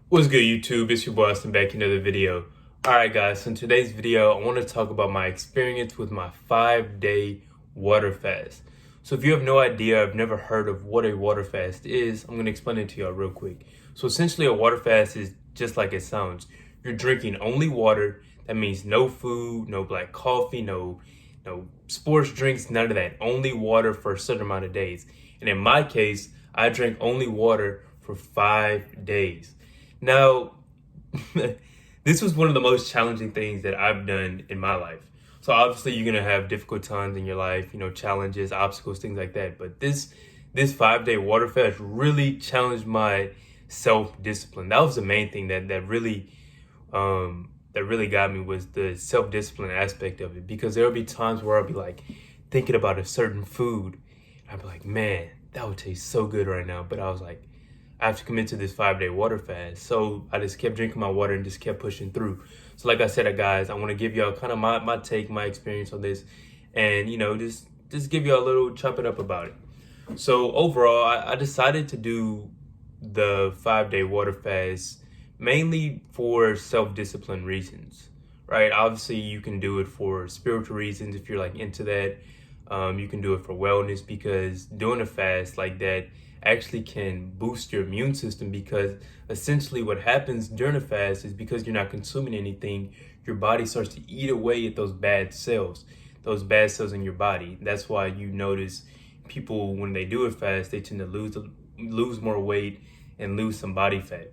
What's good, YouTube? It's your boy Austin back in another video. Alright guys, so in today's video, I want to talk about my experience with my 5-day water fast. So if you have no idea, I've never heard of what a water fast is, I'm going to explain it to y'all real quick. So essentially a water fast is just like it sounds. You're drinking only water. That means no food, no black coffee, no sports drinks, none of that. Only water for a certain amount of days. And in my case, I drank only water for 5 days. Now, this was one of the most challenging things that I've done in my life. So obviously you're gonna have difficult times in your life, challenges, obstacles, things like that. But this 5-day water fast really challenged my self-discipline. That was the main thing that really got me, was the self-discipline aspect of it. Because there'll be times where I'll be like thinking about a certain food. I'd be like, man, that would taste so good right now. But I was like, I have to commit to this 5-day water fast. So I just kept drinking my water and just kept pushing through. So like I said, guys, I want to give y'all kind of my take, my experience on this, and just give y'all a little chop it up about it. So overall, I decided to do the 5-day water fast mainly for self-discipline reasons, right? Obviously, you can do it for spiritual reasons if you're like into that. You can do it for wellness, because doing a fast like that actually can boost your immune system, because essentially what happens during a fast is, because you're not consuming anything, your body starts to eat away at those bad cells in your body. That's why you notice people, when they do a fast, they tend to lose more weight and lose some body fat.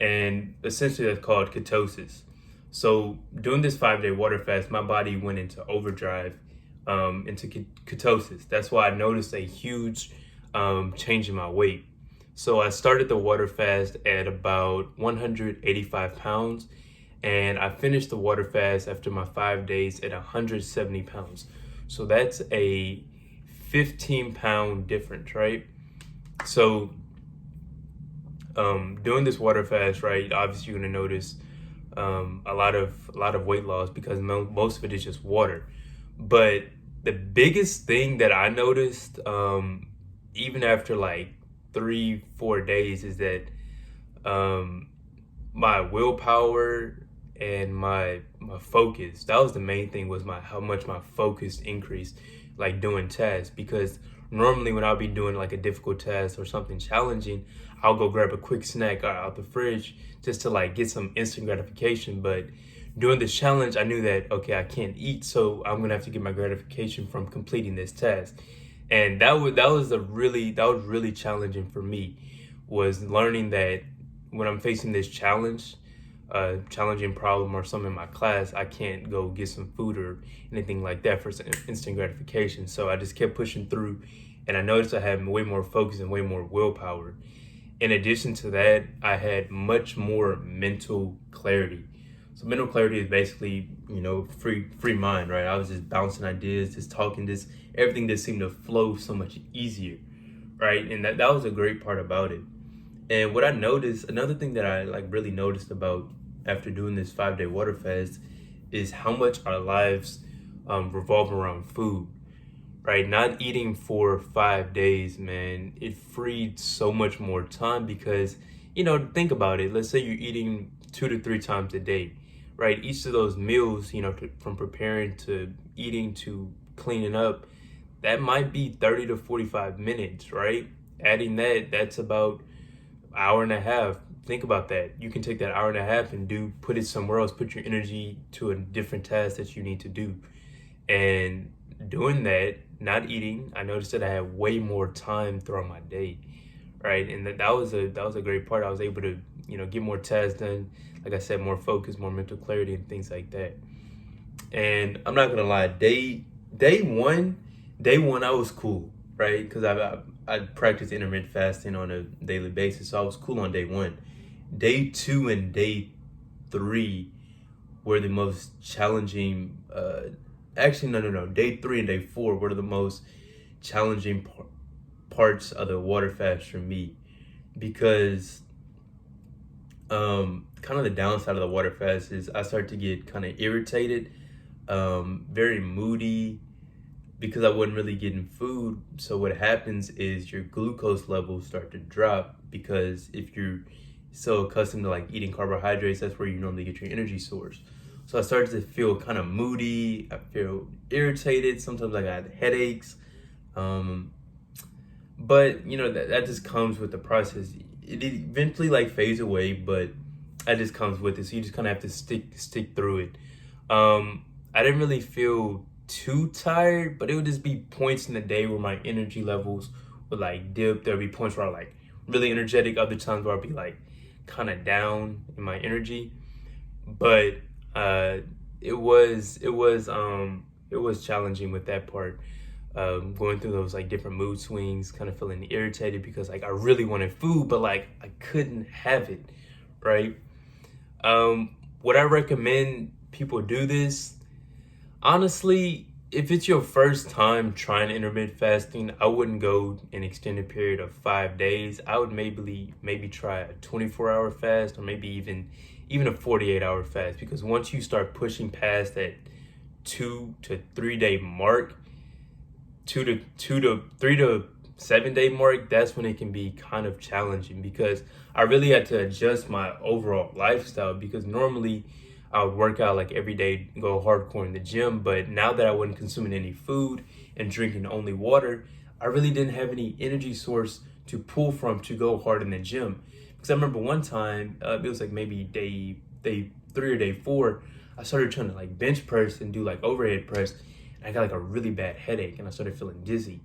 And essentially that's called ketosis. So doing this 5-day water fast, my body went into overdrive, into ketosis. That's why I noticed a huge change in my weight. So I started the water fast at about 185 pounds, and I finished the water fast after my 5 days at 170 pounds. So that's a 15-pound difference, right? So doing this water fast, right, obviously you're gonna notice a lot of weight loss, because most of it is just water. But the biggest thing that I noticed, even after like 3-4 days, is that my willpower and my focus, that was the main thing, was how much my focus increased, like doing tasks. Because normally when I'll be doing like a difficult task or something challenging, I'll go grab a quick snack out the fridge just to like get some instant gratification. But doing this challenge, I knew that, okay, I can't eat, so I'm gonna have to get my gratification from completing this task. And that was really challenging for me, was learning that when I'm facing this challenging problem or something in my class, I can't go get some food or anything like that for instant gratification. So I just kept pushing through, and I noticed I had way more focus and way more willpower. In addition to that, I had much more mental clarity. So mental clarity is basically, free mind, right? I was just bouncing ideas, just talking, just everything just seemed to flow so much easier, right? And that was a great part about it. And what I noticed, another thing that I like really noticed about after doing this 5-day water fast, is how much our lives revolve around food, right? Not eating for 5 days, man, it freed so much more time. Because, think about it. Let's say you're eating 2 to 3 times a day, right? Each of those meals, from preparing to eating to cleaning up, that might be 30 to 45 minutes, right? Adding that's about hour and a half. Think about that. You can take that hour and a half and put it somewhere else, put your energy to a different task that you need to do. And doing that, not eating, I noticed that I had way more time throughout my day, right? And that was a great part. I was able to, get more tasks done. Like I said, more focus, more mental clarity, and things like that. And I'm not gonna lie, day one I was cool, right? Because I practiced intermittent fasting on a daily basis, so I was cool on day one. Day two and day three were the most challenging. Actually, no. Day three and day four were the most challenging parts of the water fast for me, because kind of the downside of the water fast is I start to get kind of irritated, very moody, because I wasn't really getting food. So what happens is your glucose levels start to drop, because if you're so accustomed to like eating carbohydrates. That's where you normally get your energy source. So I started to feel kind of moody. I feel irritated. Sometimes I got headaches. Um, but that just comes with the process. It eventually like fades away, but that just comes with it. So you just kind of have to stick through it. I didn't really feel too tired, but it would just be points in the day where my energy levels would like dip. There'd be points where I like really energetic, other times where I'd be like kind of down in my energy. But uh, it was challenging with that part. Going through those like different mood swings, kind of feeling irritated because like I really wanted food, but like I couldn't have it, right? Would I recommend people do this? Honestly, if it's your first time trying intermittent fasting, I wouldn't go an extended period of 5 days. I would maybe try a 24-hour fast, or maybe even a 48-hour fast, because once you start pushing past that 2 to 3 day mark, 2 to 3 to 7 day mark, that's when it can be kind of challenging, because I really had to adjust my overall lifestyle, because normally I would work out like every day, go hardcore in the gym. But now that I wasn't consuming any food and drinking only water, I really didn't have any energy source to pull from to go hard in the gym. Because I remember one time, it was like maybe day 3 or day 4, I started trying to like bench press and do like overhead press. And I got like a really bad headache and I started feeling dizzy.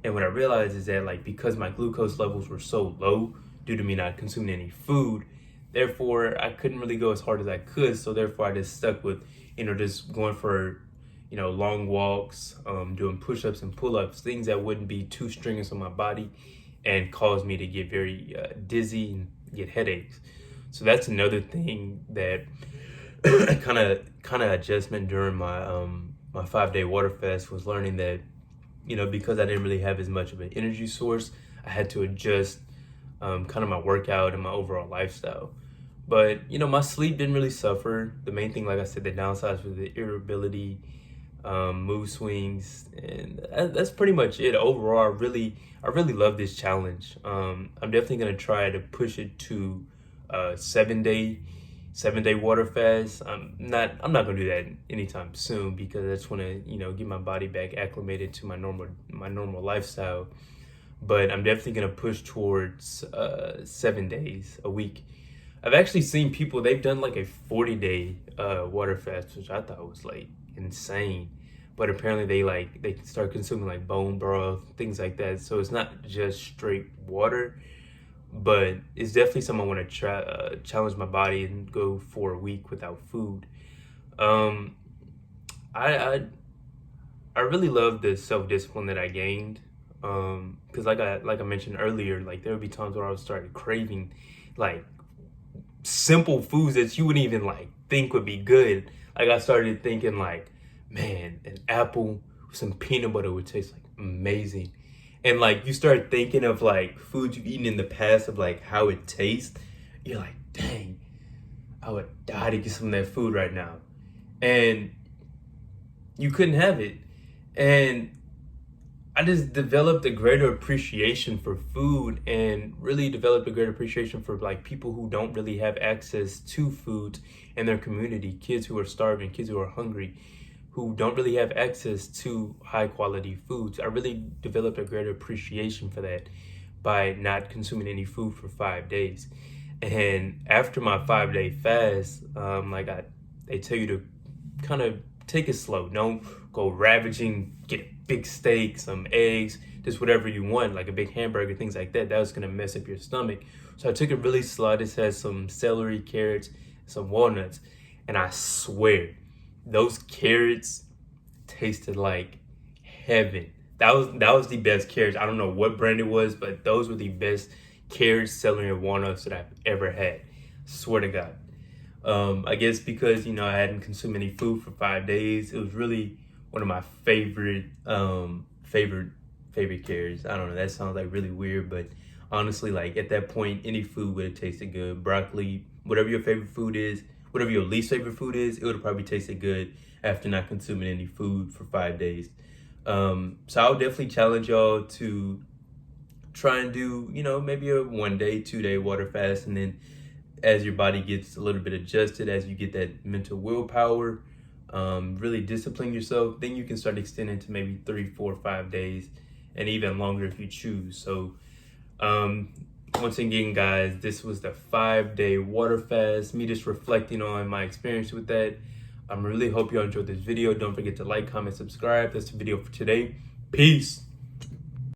And what I realized is that like because my glucose levels were so low due to me not consuming any food, therefore I couldn't really go as hard as I could. So therefore I just stuck with, just going for, long walks, doing push-ups and pull-ups, things that wouldn't be too strenuous on my body and cause me to get very dizzy and get headaches. So that's another thing that kind of adjustment during my 5 day water fast, was learning that, because I didn't really have as much of an energy source, I had to adjust kind of my workout and my overall lifestyle. But, my sleep didn't really suffer. The main thing, like I said, the downsides was the irritability, mood swings, and that's pretty much it. Overall, I really love this challenge. I'm definitely gonna try to push it to 7 day water fast. I'm not gonna do that anytime soon, because I just want to get my body back acclimated to my normal lifestyle. But I'm definitely gonna push towards 7 days a week. I've actually seen people, they've done like a 40-day water fast, which I thought was like insane. But apparently they start consuming like bone broth, things like that. So it's not just straight water, but it's definitely something I want to try, challenge my body and go for a week without food. Um, I I, I really love the self discipline that I gained. Because like I mentioned earlier, like there would be times where I would start craving like simple foods that you wouldn't even like think would be good. Like I started thinking like, man, an apple with some peanut butter would taste like amazing. And like you start thinking of like foods you've eaten in the past, of like how it tastes. You're like, dang, I would die to get some of that food right now. And you couldn't have it. And I just developed a greater appreciation for food, and really developed a greater appreciation for like people who don't really have access to food in their community, kids who are starving, kids who are hungry, who don't really have access to high quality foods. I really developed a greater appreciation for that by not consuming any food for 5 days. And after my 5 day fast, they tell you to kind of take it slow. Don't go ravaging, get a big steak, some eggs, just whatever you want, like a big hamburger, things like that. That was gonna mess up your stomach. So I took it really slow. I just had some celery, carrots, some walnuts, and I swear, those carrots tasted like heaven. That was the best carrots. I don't know what brand it was, but those were the best carrots, celery, and walnuts that I've ever had. Swear to God. I guess because I hadn't consumed any food for 5 days, it was really one of my favorite carrots. I don't know. That sounds like really weird, but honestly, like at that point, any food would have tasted good. Broccoli, whatever your favorite food is, whatever your least favorite food is, it would have probably tasted good after not consuming any food for 5 days. So I would definitely challenge y'all to try and do, maybe a 1 day, 2 day water fast, and then as your body gets a little bit adjusted, as you get that mental willpower, really discipline yourself, then you can start extending to maybe 3, 4, 5 days, and even longer if you choose. So once again, guys, this was the 5-day water fast, me just reflecting on my experience with that. I really hope you all enjoyed this video. Don't forget to like, comment, subscribe. That's the video for today. Peace.